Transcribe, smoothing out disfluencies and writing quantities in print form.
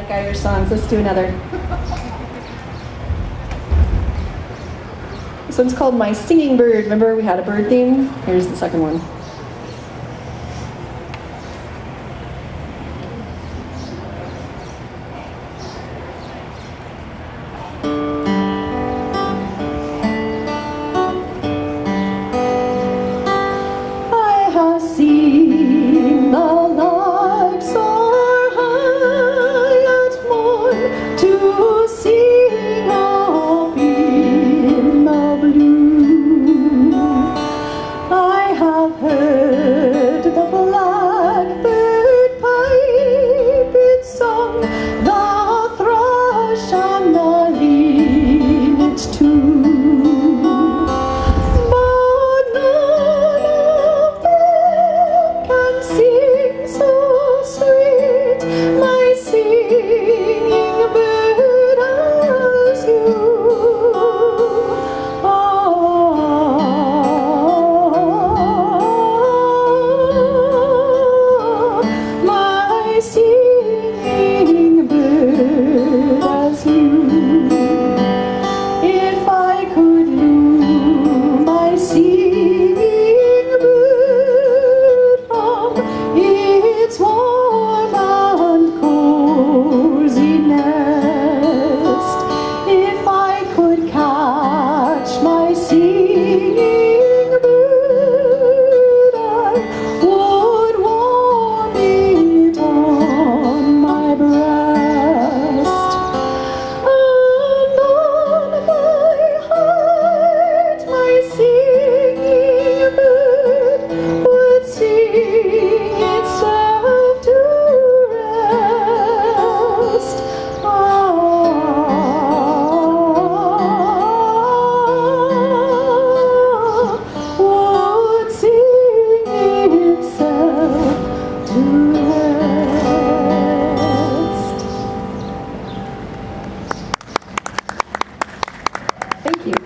like Irish songs. Let's do another. This one's called My Singing Bird. Remember we had a bird theme? Here's the second one. I have seen the larks soar high at morn to sing up in the blue. I have heard the blackbird pipe its song, the thrush and the linnet too. But none of them can sing so sweet, my singing bird, as you. My singing bird, as you. If I could lure my singing bird from its warm and cozy nest, if I could catch my singing bird, I would warm it on my breast. And on my heart my singing bird would sing itself to rest. Would sing itself to rest. Thank you.